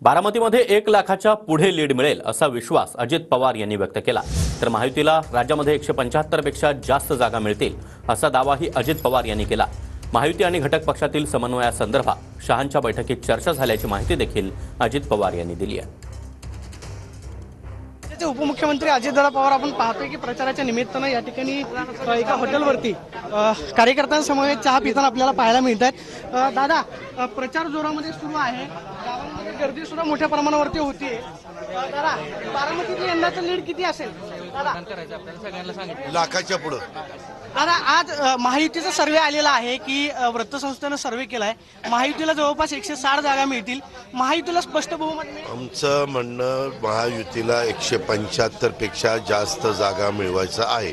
बारामतीमध्ये 1 लाखाच्या पुढे लीड मिळेल असा विश्वास अजित पवार यांनी व्यक्त केला। तर महायुतीला राज्यामध्ये 175 पेक्षा जास्त जागा मिळतील असा दावाही अजित पवार यांनी केला। महायुती आणि घटक पक्षातील समन्वयासंदर्भात शहांच्या बैठकीत चर्चा झाल्याची माहिती देखील अजित पवार यांनी दिली आहे। उपमुख्यमंत्री अजितदादा पवार आपण पाहतोय की प्रचाराच्या निमित्तानं या ठिकाणी एका हॉटेलवरती कार्यकर्त्यांसमोर चहा पिताना आपल्याला पाहायला मिळतात। दादा, प्रचार जोरामध्ये सुरू आहे, गावांमध्ये गर्दी सुद्धा मोठ्या प्रमाणावरती होती। दादा, बारामतीतलं यंदाचं लीड किती असेल? लाखाच्या पुढे। दादा, आज महायुतीचा सर्वे आलेला आहे की वृत्तसंस्थेनं सर्वे केलाय, महायुतीला जवळपास 160 जागा मिळतील, महायुतीला स्पष्ट बहुमत मिळेल। आमचं म्हणणं महायुतीला 175 पेक्षा जास्त जागा मिळवायचं आहे।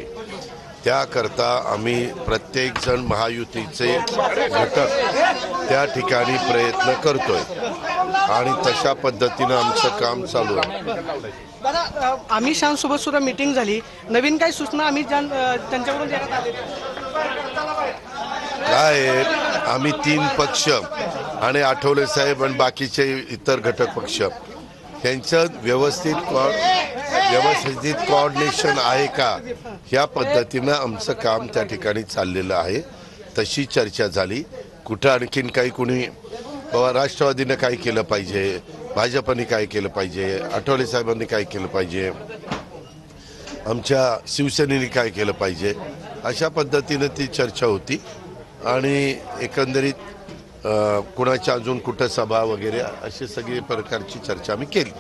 त्याकरता आम्ही प्रत्येक जण महायुतीचे घटक त्या ठिकाणी प्रयत्न करतोय आणि तशा पद्धतीनं आमचं काम चालू आहे। दादा, अमित शहांसोबत सुद्धा मीटिंग झाली, नवीन काही सूचना अमित शहा त्यांच्याकडून देण्यात आले? काय आम्ही 3 पक्ष आणि आठवले साहेब आणि बाकीचे इतर घटक पक्ष यांचं व्यवस्थित कोऑर्डिनेशन आहे का, ह्या पद्धतीनं आमचं काम त्या ठिकाणी चाललेलं आहे। तशी चर्चा झाली। कुठं आणखीन काही कुणी राष्ट्रवादीनं काय केलं पाहिजे, भाजपने काय केलं पाहिजे, आठवले साहेबांनी काय केलं पाहिजे, आमच्या शिवसेनेने काय केलं पाहिजे, अशा पद्धतीनं ती चर्चा होती आणि एकंदरीत कुणाच्या अजून कुठं सभा वगैरे अशी सगळी प्रकारची चर्चा आम्ही केली।